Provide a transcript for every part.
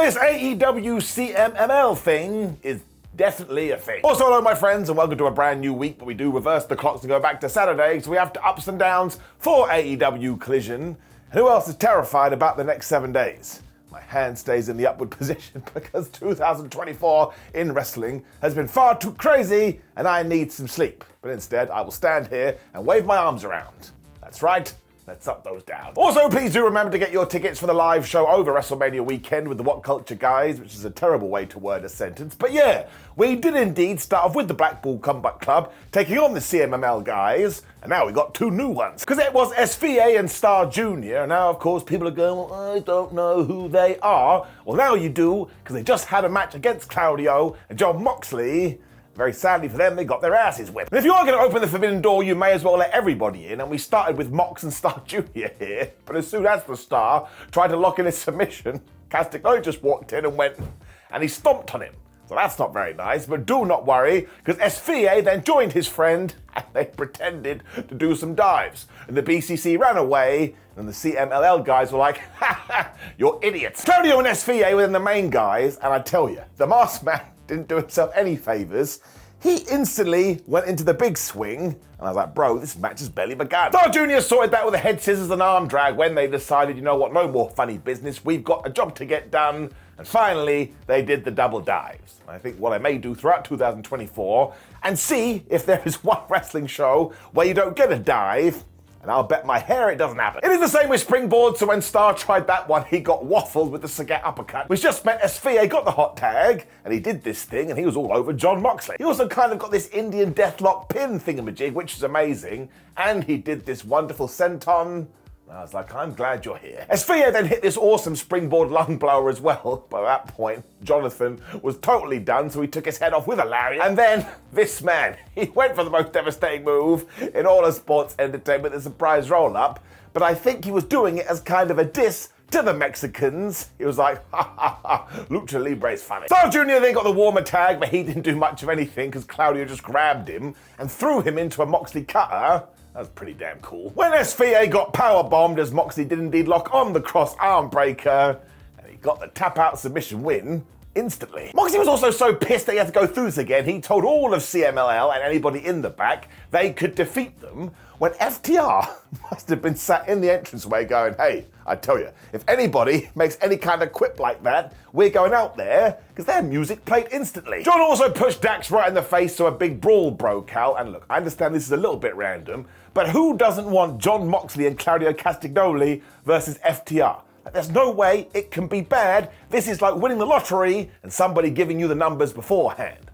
this AEW CMLL thing is definitely a thing. Also, hello my friends and welcome to a brand new week, but we do reverse the clocks and go back to Saturday, so we have ups and downs for AEW Collision. And who else is terrified about the next 7 days? My hand stays in the upward position because 2024 in wrestling has been far too crazy and I need some sleep. But instead, I will stand here and wave my arms around. That's right. Let's up those down. Also, please do remember to get your tickets for the live show over WrestleMania weekend with the What Culture guys, which is a terrible way to word a sentence. But yeah, we did indeed start off with the Blackpool Combat Club, taking on the CMLL guys, and now we got two new ones. Because it was Esfinge and Star Jr., and now, of course, people are going, well, I don't know who they are. Well, now you do, because they just had a match against Claudio and Jon Moxley. Very sadly for them, they got their asses whipped. And if you are going to open the forbidden door, you may as well let everybody in, and we started with Mox and Star Jr. here, but as soon as the Star tried to lock in his submission, Castagnoli just walked in and went, and he stomped on him. So that's not very nice, but do not worry, because Esfinge then joined his friend, and they pretended to do some dives. And the BCC ran away, and the CMLL guys were like, ha ha, you're idiots. Claudio and Esfinge were then the main guys, and I tell you, the masked man didn't do himself any favors. He instantly went into the big swing, and I was like, bro, this match has barely begun. Star Jr. sorted that with a head scissors and arm drag when they decided, you know what, no more funny business, we've got a job to get done, and finally, they did the double dives. I think what I may do throughout 2024, and see if there is one wrestling show where you don't get a dive, and I'll bet my hair it doesn't happen. It is the same with springboard, so when Star tried that one, he got waffled with the Sagat uppercut, which just meant Esfinge got the hot tag, and he did this thing, and he was all over Jon Moxley. He also kind of got this Indian deathlock pin thingamajig, which is amazing, and he did this wonderful senton. I was like, I'm glad you're here. Esfinge then hit this awesome springboard lung blower as well. By that point, Jonathan was totally done, so he took his head off with a lariat. And then, this man, he went for the most devastating move in all of sports entertainment, the surprise roll-up. But I think he was doing it as kind of a diss to the Mexicans. He was like, ha ha ha, Lucha Libre is funny. Star Jr. then got the warmer tag, but he didn't do much of anything because Claudio just grabbed him and threw him into a Moxley cutter. That was pretty damn cool. When Esfinge got powerbombed as Moxley did indeed lock on the cross arm breaker, and he got the tap out submission win instantly. Moxley was also so pissed that he had to go through this again, he told all of CMLL and anybody in the back they could defeat them, when FTR must have been sat in the entranceway going, hey, I tell you, if anybody makes any kind of quip like that, we're going out there, because their music played instantly. John also pushed Dax right in the face, so a big brawl broke out, and look, I understand this is a little bit random, but who doesn't want Jon Moxley and Claudio Castagnoli versus FTR? There's no way it can be bad. This is like winning the lottery and somebody giving you the numbers beforehand.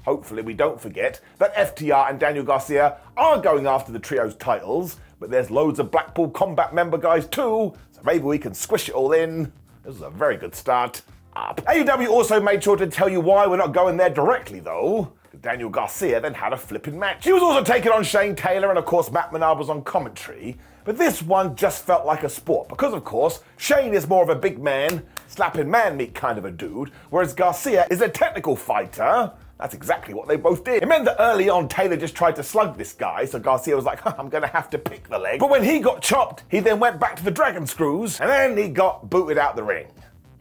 Hopefully we don't forget that FTR and Daniel Garcia are going after the trio's titles, but there's loads of Blackpool Combat member guys too, so maybe we can squish it all in. This is a very good start up. AEW also made sure to tell you why we're not going there directly though. Daniel Garcia then had a flipping match. He was also taking on Shane Taylor, and of course Matt Menard was on commentary, but this one just felt like a sport because of course Shane is more of a big man, slapping man meat kind of a dude, whereas Garcia is a technical fighter. That's exactly what they both did. It meant that early on, Taylor just tried to slug this guy, so Garcia was like, I'm gonna have to pick the leg. But when he got chopped, he then went back to the dragon screws, and then he got booted out the ring.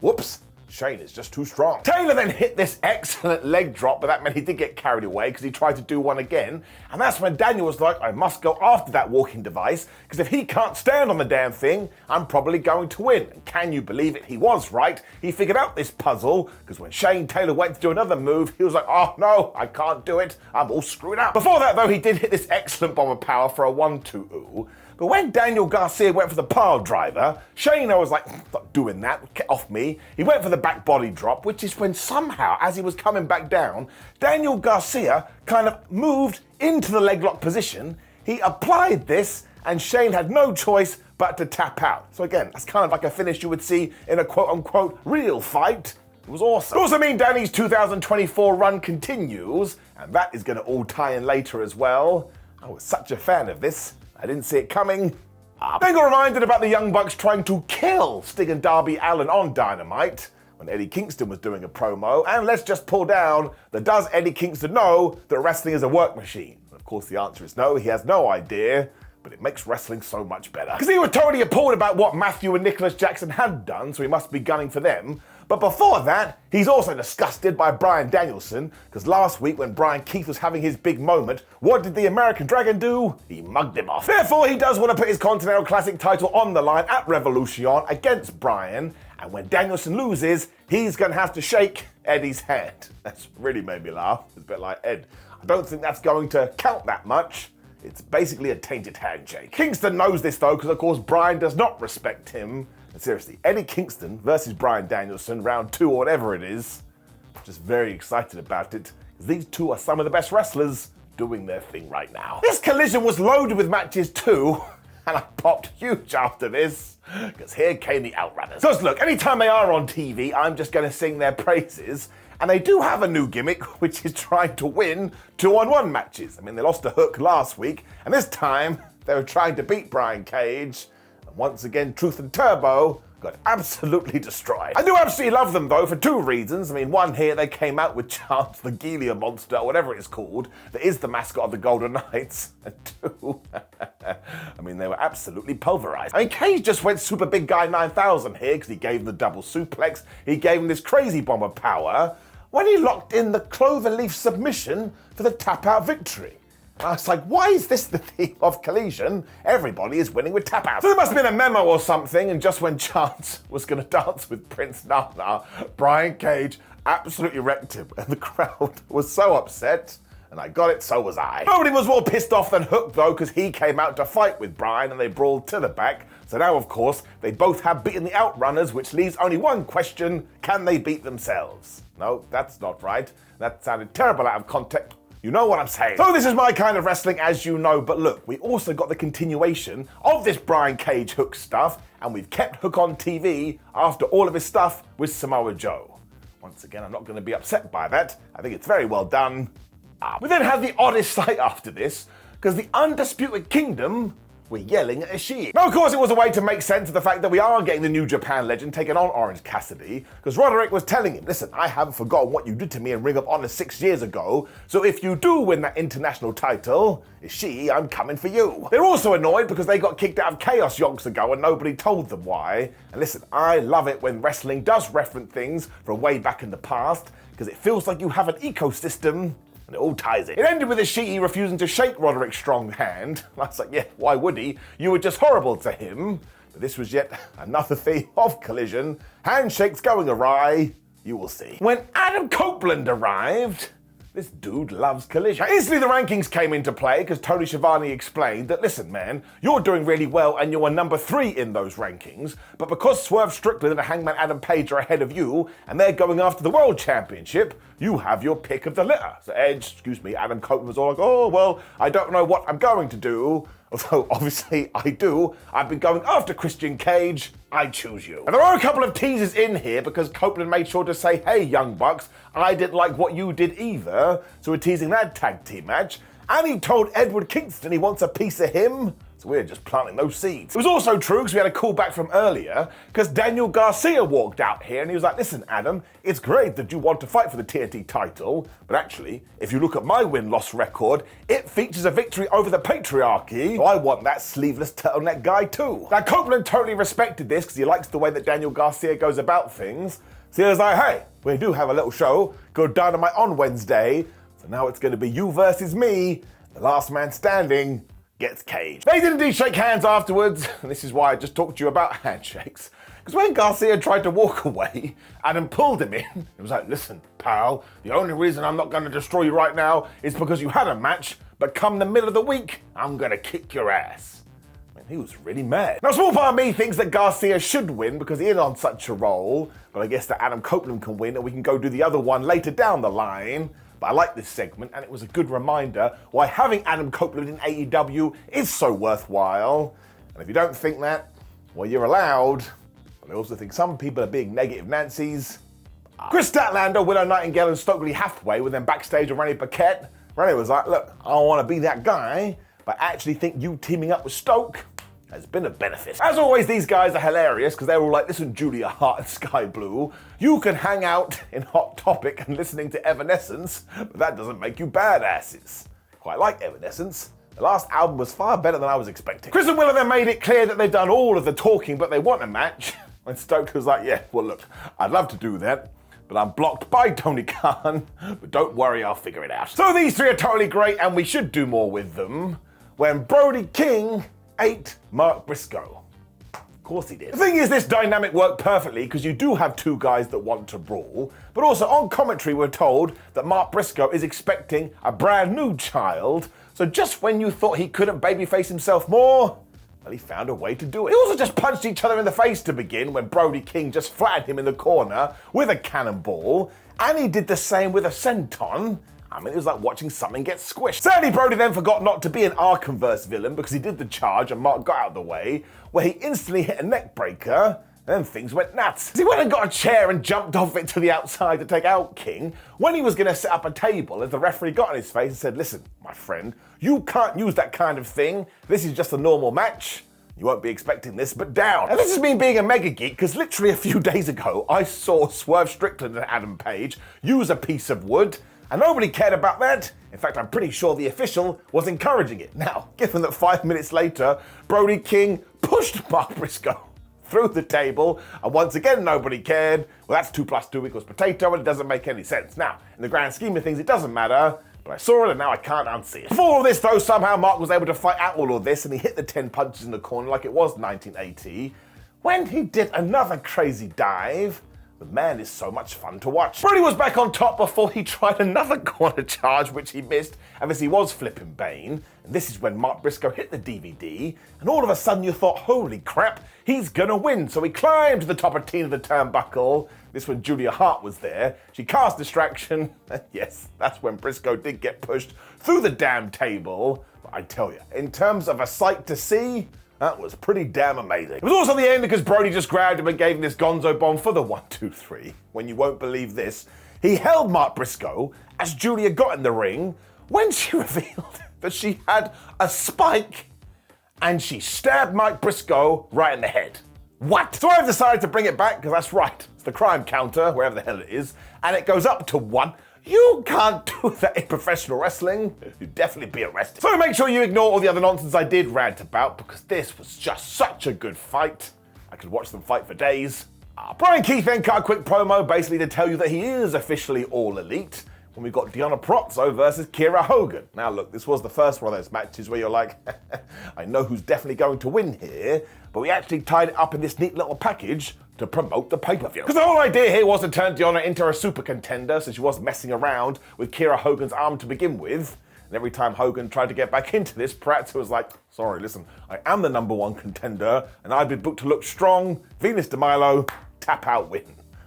Whoops. Shane is just too strong. Taylor then hit this excellent leg drop, but that meant he did get carried away because he tried to do one again. And that's when Daniel was like, I must go after that walking device, because if he can't stand on the damn thing, I'm probably going to win. And can you believe it? He was right. He figured out this puzzle, because when Shane Taylor went to do another move, he was like, oh no, I can't do it. I'm all screwed up. Before that though, he did hit this excellent bomb of power for a 1-2-ooh. But when Daniel Garcia went for the pile driver, Shane was like, stop doing that, get off me. He went for the back body drop, which is when somehow, as he was coming back down, Daniel Garcia kind of moved into the leg lock position. He applied this, and Shane had no choice but to tap out. So again, that's kind of like a finish you would see in a quote-unquote real fight. It was awesome. It also means Danny's 2024 run continues, and that is going to all tie in later as well. I was such a fan of this. I didn't see it coming. Then got reminded about the Young Bucks trying to kill Sting and Darby Allin on Dynamite when Eddie Kingston was doing a promo. And let's just pull down the does Eddie Kingston know that wrestling is a work machine? And of course the answer is no, he has no idea. But it makes wrestling so much better. Because he was totally appalled about what Matthew and Nicholas Jackson had done, so he must be gunning for them. But before that, he's also disgusted by Bryan Danielson, because last week when Brian Keith was having his big moment, what did the American Dragon do? He mugged him off. Therefore, he does want to put his Continental Classic title on the line at Revolution against Bryan, and when Danielson loses, he's going to have to shake Eddie's hand. That's really made me laugh. It's a bit like, Ed, I don't think that's going to count that much. It's basically a tainted handshake. Kingston knows this though, because of course Bryan does not respect him. And seriously, Eddie Kingston versus Bryan Danielson, round 2 or whatever it is. I'm just very excited about it, because these two are some of the best wrestlers doing their thing right now. This collision was loaded with matches too, and I popped huge after this, because here came the Outrunners. Because look, anytime they are on TV, I'm just going to sing their praises, and they do have a new gimmick, which is trying to win 2-on-1 matches. I mean, they lost to Hook last week, and this time they were trying to beat Brian Cage. Once again, Truth and Turbo got absolutely destroyed. I do absolutely love them though for 2 reasons. I mean, one, here they came out with Chance the Gelia monster, or whatever it's called, that is the mascot of the Golden Knights. And 2, I mean, they were absolutely pulverized. I mean, Cage just went Super Big Guy 9000 here, because he gave him the double suplex, he gave him this crazy bomb of power, when he locked in the cloverleaf submission for the tap-out victory. I was like, why is this the theme of Collision? Everybody is winning with tap-outs. So there must have been a memo or something, and just when Chance was going to dance with Prince Nana, Brian Cage absolutely wrecked him, and the crowd was so upset, and I got it, so was I. Nobody was more pissed off than Hook though, because he came out to fight with Brian, and they brawled to the back. So now, of course, they both have beaten the Outrunners, which leaves only one question: can they beat themselves? No, that's not right. That sounded terrible out of context. You know what I'm saying. So this is my kind of wrestling, as you know, but look, we also got the continuation of this Brian Cage Hook stuff, and we've kept Hook on TV after all of his stuff with Samoa Joe. Once again, I'm not going to be upset by that. I think it's very well done. We then have the oddest sight after this, because the Undisputed Kingdom were yelling at Ishii. Now, of course, it was a way to make sense of the fact that we are getting the New Japan legend taking on Orange Cassidy, because Roderick was telling him, listen, I haven't forgotten what you did to me in Ring of Honor 6 years ago, so if you do win that international title, Ishii, I'm coming for you. They're also annoyed because they got kicked out of Chaos yonks ago and nobody told them why. And listen, I love it when wrestling does reference things from way back in the past, because it feels like you have an ecosystem and it all ties in. It ended with Ishii refusing to shake Roderick's strong hand. I was like, yeah, why would he? You were just horrible to him. But this was yet another theme of Collision. Handshakes going awry, you will see. When Adam Copeland arrived, this dude loves Collision. Now, instantly the rankings came into play because Tony Schiavone explained that, listen man, you're doing really well and you're number 3 in those rankings, but because Swerve Strickland and Hangman Adam Page are ahead of you and they're going after the World Championship, you have your pick of the litter. So Adam Copeland was all like, oh, well, I don't know what I'm going to do. Although, obviously, I do. I've been going after Christian Cage. I choose you. And there are a couple of teasers in here because Copeland made sure to say, hey, Young Bucks, I didn't like what you did either. So we're teasing that tag team match. And he told Edward Kingston he wants a piece of him. So we're just planting those seeds. It was also true because we had a callback from earlier because Daniel Garcia walked out here and he was like, listen, Adam, it's great that you want to fight for the TNT title, but actually, if you look at my win-loss record, it features a victory over the patriarchy. So I want that sleeveless turtleneck guy too. Now, Copeland totally respected this because he likes the way that Daniel Garcia goes about things. So he was like, hey, we do have a little show called Dynamite on Wednesday, so now it's going to be you versus me, the last man standing gets Cage. They did indeed shake hands afterwards, and this is why I just talked to you about handshakes. Because when Garcia tried to walk away, Adam pulled him in. He was like, listen, pal, the only reason I'm not going to destroy you right now is because you had a match, but come the middle of the week, I'm going to kick your ass. I mean, he was really mad. Now, a small part of me thinks that Garcia should win because he is on such a roll, but I guess that Adam Copeland can win and we can go do the other one later down the line. But I like this segment, and it was a good reminder why having Adam Copeland in AEW is so worthwhile. And if you don't think that, well, you're allowed. But I also think some people are being negative Nancy's. Chris Statlander, Willow Nightingale, and Stokely Hathaway were then backstage with Renee Paquette. Renee was like, look, I don't want to be that guy, but I actually think you teaming up with Stoke has been a benefit. As always, these guys are hilarious because they're all like, listen, Julia Hart and Sky Blue, you can hang out in Hot Topic and listening to Evanescence, but that doesn't make you badasses. Quite like Evanescence. The last album was far better than I was expecting. Chris and Willow then made it clear that they've done all of the talking, but they want a match. And Stokely was like, yeah, well look, I'd love to do that, but I'm blocked by Tony Khan, but don't worry, I'll figure it out. So these three are totally great, and we should do more with them, when Brody King ate Mark Briscoe. Of course he did. The thing is, this dynamic worked perfectly because you do have two guys that want to brawl, but also on commentary we're told that Mark Briscoe is expecting a brand new child, so just when you thought he couldn't babyface himself more, well, he found a way to do it. They also just punched each other in the face to begin when Brody King just flattened him in the corner with a cannonball, and he did the same with a senton. I mean, it was like watching something get squished. Sadly, Brody then forgot not to be an Arkham-verse villain because he did the charge and Mark got out of the way, where he instantly hit a neck breaker, and then things went nuts. He went and got a chair and jumped off it to the outside to take out King when he was going to set up a table, as the referee got in his face and said, listen, my friend, you can't use that kind of thing. This is just a normal match. You won't be expecting this, but down. And this is me being a mega geek, because literally a few days ago, I saw Swerve Strickland and Adam Page use a piece of wood, and nobody cared about that. In fact, I'm pretty sure the official was encouraging it. Now, given that 5 minutes later, Brody King pushed Mark Briscoe through the table, and once again nobody cared, well that's 2 + 2 = potato, and it doesn't make any sense. Now, in the grand scheme of things, it doesn't matter, but I saw it and now I can't unsee it. Before all this though, somehow Mark was able to fight out all of this, and he hit the 10 punches in the corner like it was 1980, when he did another crazy dive. The man is so much fun to watch. Brody was back on top before he tried another corner charge, which he missed, as he was flipping Bane. And this is when Mark Briscoe hit the DVD, and all of a sudden you thought, holy crap, he's gonna win. So he climbed to the top of Tina the turnbuckle. This when Julia Hart was there. She cast distraction, and yes, that's when Briscoe did get pushed through the damn table. But I tell you, in terms of a sight to see, that was pretty damn amazing. It was also the end because Brody just grabbed him and gave him this gonzo bomb for the 1, 2, 3. When you won't believe this, he held Mark Briscoe as Julia got in the ring when she revealed that she had a spike and she stabbed Mark Briscoe right in the head. What? So I've decided to bring it back because that's right. It's the crime counter, wherever the hell it is, and it goes up to 1. You can't do that in professional wrestling. You'd definitely be arrested. So make sure you ignore all the other nonsense I did rant about, because this was just such a good fight. I could watch them fight for days. Brian Keith then cut a quick promo basically to tell you that he is officially all elite, when we got Deonna Prozo versus Kiera Hogan. Now look, this was the first one of those matches where you're like, I know who's definitely going to win here, but we actually tied it up in this neat little package to promote the pay-per-view. Because the whole idea here was to turn Deonna into a super contender, so she was messing around with Kiera Hogan's arm to begin with. And every time Hogan tried to get back into this, Purrazzo was like, sorry, listen, I am the #1 contender, and I've been booked to look strong. Venus de Milo, tap out win.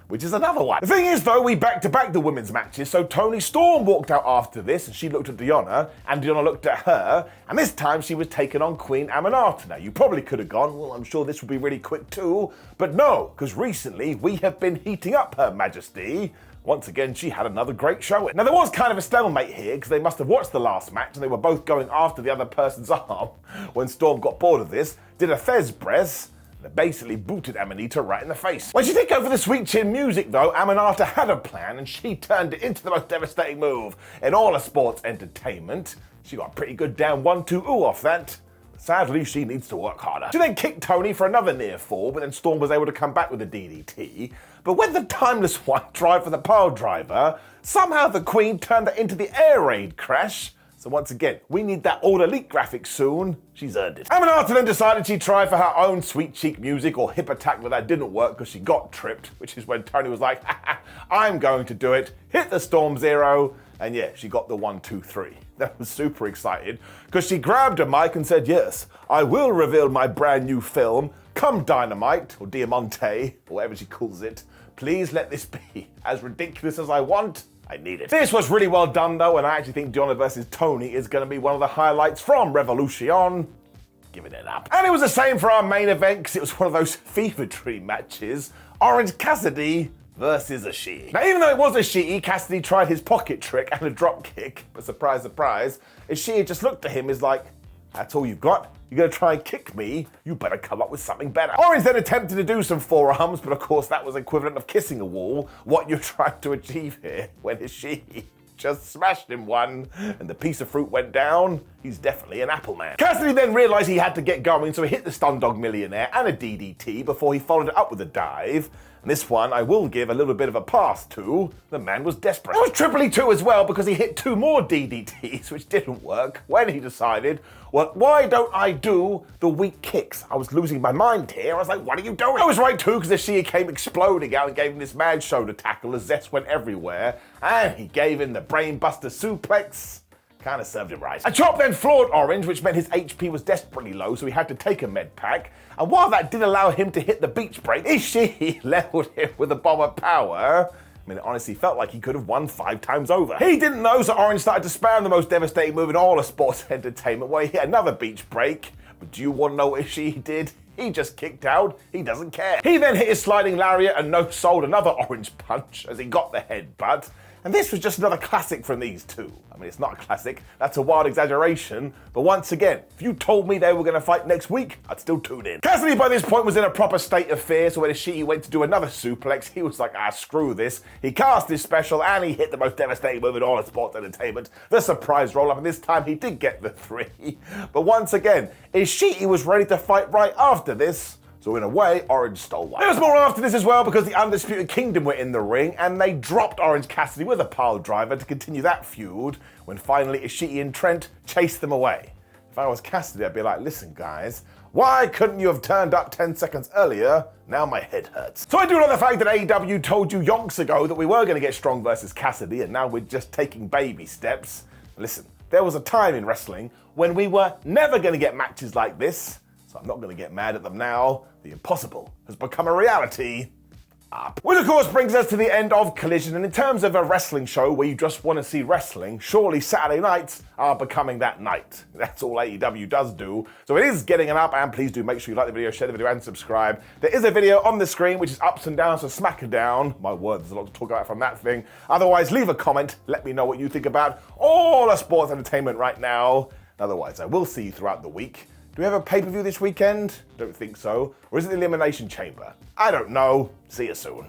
Which is another one. The thing is though, we back-to-back the women's matches, so Toni Storm walked out after this, and she looked at Deonna, and Deonna looked at her, and this time she was taking on Queen Aminata. Now, you probably could have gone, well, I'm sure this will be really quick too, but no, because recently we have been heating up Her Majesty. Once again, she had another great showing. Now, there was kind of a stalemate here, because they must have watched the last match, and they were both going after the other person's arm, when Storm got bored of this, did a Fez press, that basically booted Aminata right in the face. When she did go for the sweet chin music though, Aminata had a plan and she turned it into the most devastating move in all of sports entertainment. She got a pretty good down 1-2 ooh off that. Sadly, she needs to work harder. She then kicked Toni for another near fall, but then Storm was able to come back with a DDT. But when the Timeless One tried for the pile driver, somehow the Queen turned that into the air raid crash. So once again, we need that All Elite graphic soon. She's earned it. Aminata then decided she'd try for her own sweet cheek music or hip attack, but that didn't work because she got tripped, which is when Toni was like, I'm going to do it. Hit the Storm Zero. And yeah, she got the 1, 2, 3. That was super excited because she grabbed a mic and said, yes, I will reveal my brand new film, Come Dynamite, or Diamante, or whatever she calls it. Please let this be as ridiculous as I want. I need it. This was really well done though, and I actually think Deonna versus Toni is going to be one of the highlights from Revolution. Giving it up. And it was the same for our main event, because it was one of those fever dream matches. Orange Cassidy versus Ishii. Now, even though it was Ishii, Cassidy tried his pocket trick and a drop kick, but surprise, surprise, Ishii just looked at him as like, that's all you've got? You're gonna try and kick me? You better come up with something better. Orange then attempted to do some forearms, but of course that was equivalent of kissing a wall. What you're trying to achieve here when Ishii just smashed him one, and the piece of fruit went down. He's definitely an apple man. Cassidy then realized he had to get going, so he hit the Stun Dog Millionaire and a DDT before he followed it up with a dive. And this one I will give a little bit of a pass to. The man was desperate. It was Triple E 2 as well, because he hit 2 more DDTs, which didn't work, when he decided, well, why don't I do the weak kicks? I was losing my mind here. I was like, what are you doing? I was right too, because Ishii came exploding out and gave him this mad shoulder tackle. The zest went everywhere, and he gave him the brainbuster suplex. Kind of served him right. A chop then floored Orange, which meant his HP was desperately low, so he had to take a med pack. And while that did allow him to hit the beach break, Ishii leveled him with a bomb of power. I mean, it honestly felt like he could have won 5 times over. He didn't know, so Orange started to spam the most devastating move in all of sports entertainment, where he hit another beach break. But do you want to know what Ishii did? He just kicked out. He doesn't care. He then hit his sliding lariat and no-sold another Orange punch as he got the headbutt. And this was just another classic from these two. I mean, it's not a classic, that's a wild exaggeration, but once again, if you told me they were going to fight next week, I'd still tune in. Cassidy by this point was in a proper state of fear, so when Ishii went to do another suplex, he was like, screw this. He cast his special and he hit the most devastating move in all of sports entertainment, the surprise roll-up, and this time he did get the 3. But once again, Ishii was ready to fight right after this. So in a way, Orange stole one. There was more after this as well, because the Undisputed Kingdom were in the ring and they dropped Orange Cassidy with a pile driver to continue that feud, when finally Ishii and Trent chased them away. If I was Cassidy, I'd be like, listen guys, why couldn't you have turned up 10 seconds earlier? Now my head hurts. So I do love the fact that AEW told you yonks ago that we were going to get Strong versus Cassidy, and now we're just taking baby steps. Listen, there was a time in wrestling when we were never going to get matches like this, so I'm not going to get mad at them now. The impossible has become a reality. Which of course brings us to the end of Collision, and in terms of a wrestling show where you just want to see wrestling, surely Saturday nights are becoming that night. That's all AEW does do. So it is getting it up, and please do make sure you like the video, share the video, and subscribe. There is a video on the screen which is ups and downs, so smack it down. My word, there's a lot to talk about from that thing. Otherwise, leave a comment, let me know what you think about all of sports entertainment right now. Otherwise, I will see you throughout the week. Do we have a pay-per-view this weekend? Don't think so. Or is it the Elimination Chamber? I don't know. See you soon.